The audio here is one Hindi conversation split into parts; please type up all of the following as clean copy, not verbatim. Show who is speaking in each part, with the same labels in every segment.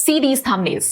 Speaker 1: See these thumbnails.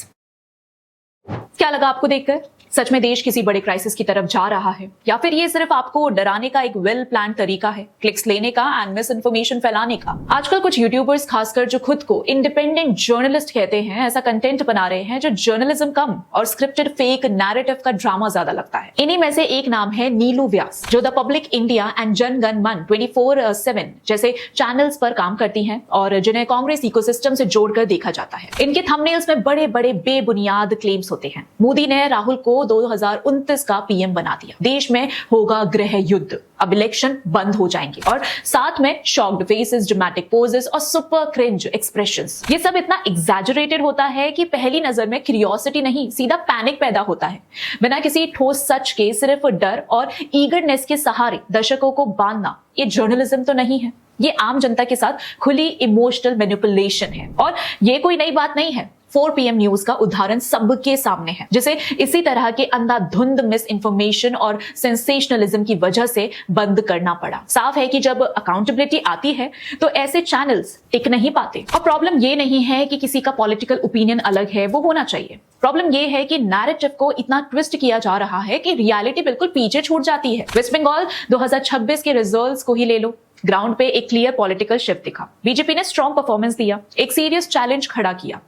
Speaker 1: क्या लगा आपको देखकर? सच में देश किसी बड़े क्राइसिस की तरफ जा रहा है या फिर ये सिर्फ आपको डराने का एक वेल प्लान तरीका है, क्लिक्स लेने का एंड मिस इन्फॉर्मेशन फैलाने का? आजकल कुछ यूट्यूबर्स खासकर जो खुद को इंडिपेंडेंट जर्नलिस्ट कहते हैं, ऐसा कंटेंट बना रहे हैं जो जर्नलिज्म कम और स्क्रिप्टेड फेक नैरेटिव का ड्रामा ज्यादा लगता है। इन्हीं में से एक नाम है नीलू व्यास, जो the public India and Jana Gana मन 24/7 जैसे चैनल्स पर काम करती हैं और जिन्हें कांग्रेस इकोसिस्टम से जोड़कर देखा जाता है। इनके थंबनेल्स में बड़े बड़े बेबुनियाद क्लेम्स होते हैं। मोदी ने राहुल को 2029 का पीएम बना दिया, देश में होगा गृह युद्ध, अब इलेक्शन बंद हो जाएंगे, और साथ में शॉक्ड फेसेस, ड्रामेटिक पोजेस और सुपर क्रिंज एक्सप्रेशंस। ये सब इतना एग्जैजरेटेड होता है कि पहली नजर में क्यूरियोसिटी नहीं, सीधा पैनिक पैदा होता है। बिना किसी ठोस सच के सिर्फ डर और ईगरनेस के सहारे दर्शकों को बांधना, ये जर्नलिज्म तो नहीं है, ये आम जनता के साथ खुली इमोशनल मैनिपुलेशन है। और ये कोई नई बात नहीं है। 4 PM न्यूज का उदाहरण सबके सामने है, जिसे इसी तरह के अंधाधुंध मिस इन्फॉर्मेशन और सेंसेशनलिज्म की वजह से बंद करना पड़ा। साफ है कि जब अकाउंटेबिलिटी आती है तो ऐसे चैनल्स टिक नहीं पाते। और प्रॉब्लम ये नहीं है कि किसी का पॉलिटिकल ओपिनियन अलग है, वो होना चाहिए। प्रॉब्लम ये है कि नैरेटिव को इतना ट्विस्ट किया जा रहा है कि रियलिटी बिल्कुल पीछे छूट जाती है। वेस्ट बंगाल 2026 के रिजल्ट्स को ही ले लो। ग्राउंड पे एक क्लियर पॉलिटिकल शिफ्ट दिखा, बीजेपी ने स्ट्रॉन्ग परफॉर्मेंस दिया, एक सीरियस चैलेंज खड़ा किया,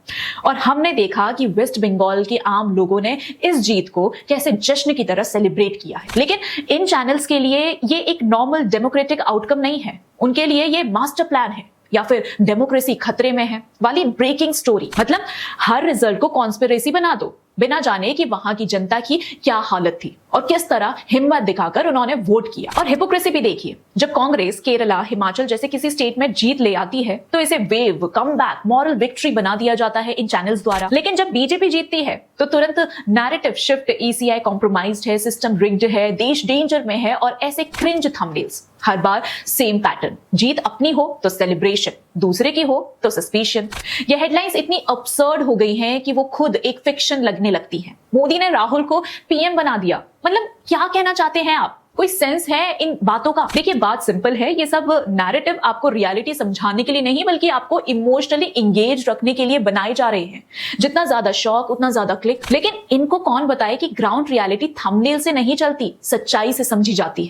Speaker 1: और हमने देखा कि वेस्ट बंगाल के आम लोगों ने इस जीत को कैसे जश्न की तरह सेलिब्रेट किया है। लेकिन इन चैनल्स के लिए ये एक नॉर्मल डेमोक्रेटिक आउटकम नहीं है, उनके लिए ये मास्टर प्लान है, या फिर डेमोक्रेसी खतरे में है वाली ब्रेकिंग स्टोरी। मतलब हर रिजल्ट को कॉन्स्पिरेसी बना दो, बिना जाने कि वहां की जनता की क्या हालत थी और किस तरह हिम्मत दिखाकर उन्होंने वोट किया। और हिपोक्रेसी भी देखिए, जब कांग्रेस केरला, हिमाचल जैसे किसी स्टेट में जीत ले आती है तो इसे वेव, कमबैक, मॉरल विक्ट्री बना दिया जाता है इन चैनल्स द्वारा। लेकिन जब बीजेपी जीतती है तो तुरंत नैरेटिव शिफ्ट, ECI कॉम्प्रोमाइज्ड है, सिस्टम रिग्ड है, देश डेंजर में है, और ऐसे क्रिंज थंबनेल्स। हर बार सेम पैटर्न, जीत अपनी हो तो सेलिब्रेशन, दूसरे की हो तो सस्पिशन। ये हेडलाइंस इतनी absurd हो गई हैं कि वो खुद एक फिक्शन लगने लगती हैं। मोदी ने राहुल को PM बना दिया, मतलब क्या कहना चाहते हैं आप? कोई सेंस है इन बातों का? देखिए, बात सिंपल है, ये सब नैरेटिव आपको रियलिटी समझाने के लिए नहीं, बल्कि आपको इमोशनली एंगेज रखने के लिए बनाए जा रहे हैं। जितना ज्यादा शॉक उतना ज्यादा क्लिक। लेकिन इनको कौन बताए कि ग्राउंड रियलिटी थंबनेल से नहीं चलती, सच्चाई से समझी जाती है।